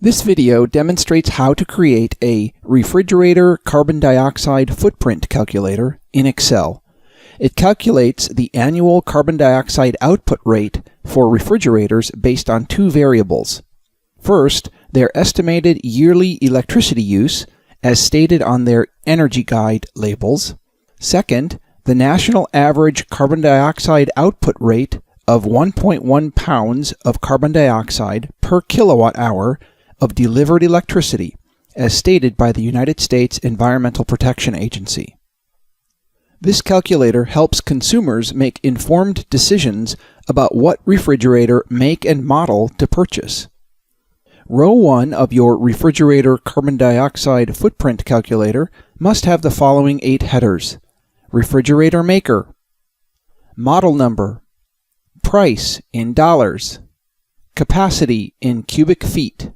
This video demonstrates how to create a refrigerator carbon dioxide footprint calculator in Excel. It calculates the annual carbon dioxide output rate for refrigerators based on two variables. First, their estimated yearly electricity use, as stated on their Energy Guide labels. Second, the national average carbon dioxide output rate of 1.1 pounds of carbon dioxide per kilowatt hour of delivered electricity, as stated by the United States Environmental Protection Agency. This calculator helps consumers make informed decisions about what refrigerator make and model to purchase. Row 1 of your refrigerator carbon dioxide footprint calculator must have the following 8 headers: refrigerator maker, model number, price in dollars, capacity in cubic feet,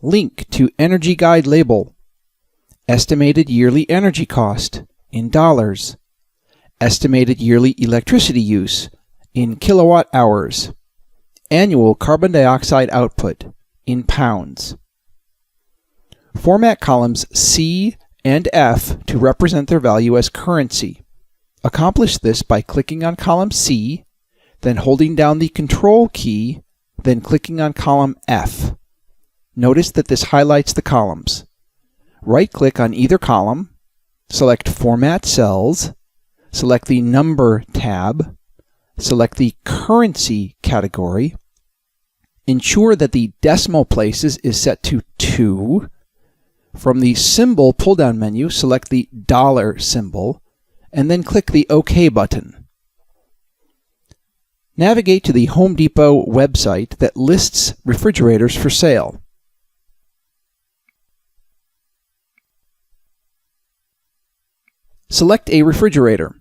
link to Energy Guide label, estimated yearly energy cost in dollars, estimated yearly electricity use in kilowatt hours, annual carbon dioxide output in pounds. Format columns C and F to represent their value as currency. Accomplish this by clicking on column C, then holding down the Control key, then clicking on column F. Notice that this highlights the columns. Right-click on either column, select Format Cells, select the Number tab, select the Currency category, ensure that the decimal places is set to 2. From the Symbol pull-down menu, select the dollar symbol, and then click the OK button. Navigate to the Home Depot website that lists refrigerators for sale. Select a refrigerator.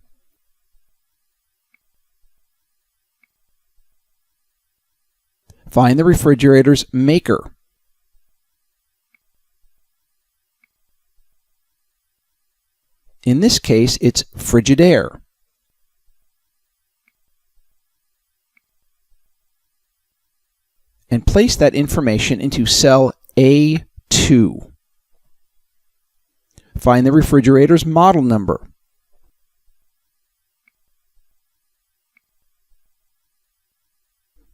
Find the refrigerator's maker. In this case, it's Frigidaire. And place that information into cell A2. Find the refrigerator's model number.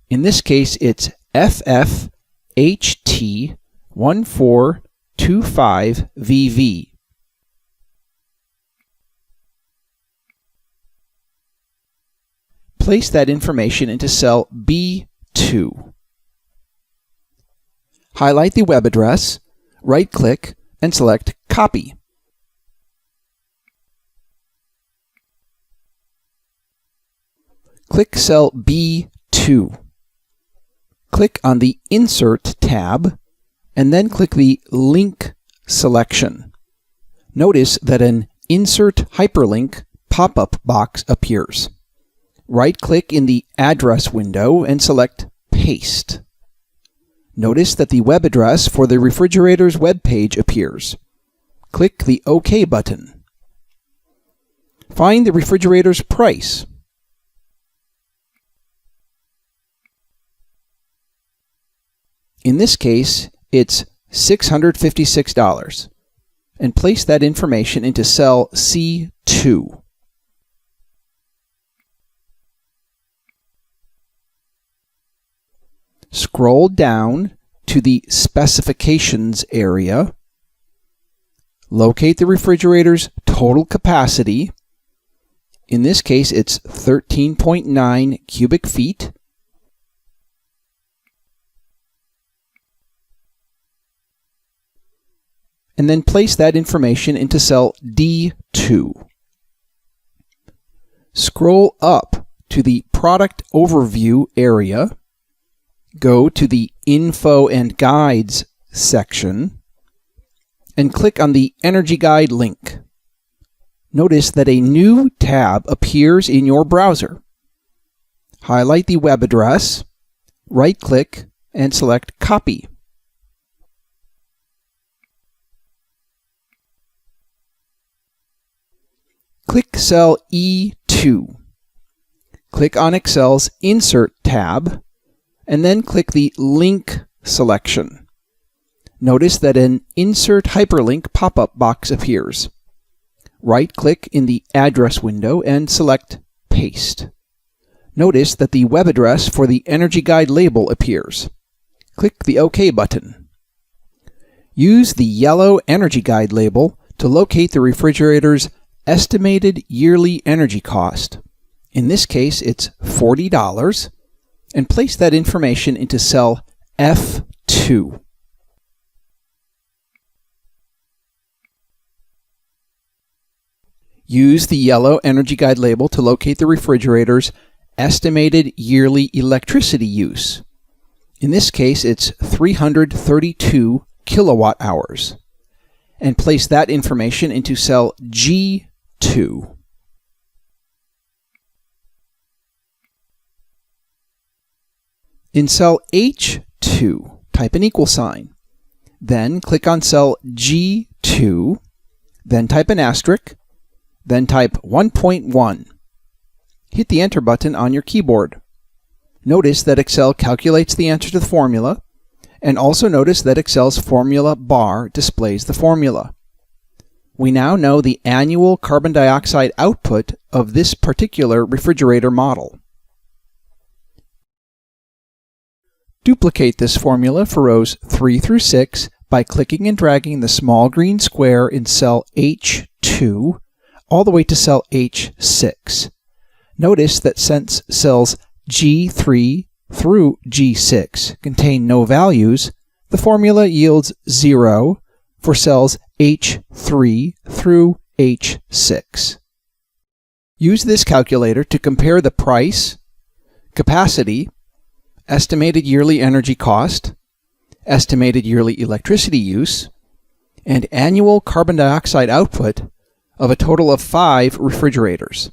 In this case, it's FFHT1425VV. Place that information into cell B2. Highlight the web address, right-click, and select Copy. Click cell B2. Click on the Insert tab, and then click the Link selection. Notice that an Insert Hyperlink pop-up box appears. Right-click in the Address window and select Paste. Notice that the web address for the refrigerator's web page appears. Click the OK button. Find the refrigerator's price. In this case, it's $656, and place that information into cell C2. Scroll down to the Specifications area. Locate the refrigerator's total capacity. In this case, it's 13.9 cubic feet. And then place that information into cell D2. Scroll up to the Product Overview area. Go to the Info and Guides section and click on the Energy Guide link. Notice that a new tab appears in your browser. Highlight the web address, right-click, and select Copy. Click cell E2. Click on Excel's Insert tab, and then click the Link selection. notice that an Insert Hyperlink pop-up box appears. Right-click in the Address window and select Paste. Notice that the web address for the Energy Guide label appears. Click the OK button. Use the yellow Energy Guide label to locate the refrigerator's estimated yearly energy cost. In this case, it's $40, and place that information into cell F2. Use the yellow Energy Guide label to locate the refrigerator's estimated yearly electricity use. In this case, it's 332 kilowatt hours. And place that information into cell G2. In cell H2, type an equal sign. Then click on cell G2, then type an asterisk, then type 1.1. Hit the Enter button on your keyboard. Notice that Excel calculates the answer to the formula, and also notice that Excel's formula bar displays the formula. We now know the annual carbon dioxide output of this particular refrigerator model. Duplicate this formula for rows 3 through 6 by clicking and dragging the small green square in cell H2 all the way to cell H6. Notice that since cells G3 through G6 contain no values, the formula yields 0 for cells H3 through H6. Use this calculator to compare the price, capacity, estimated yearly energy cost, estimated yearly electricity use, and annual carbon dioxide output of a total of 5 refrigerators.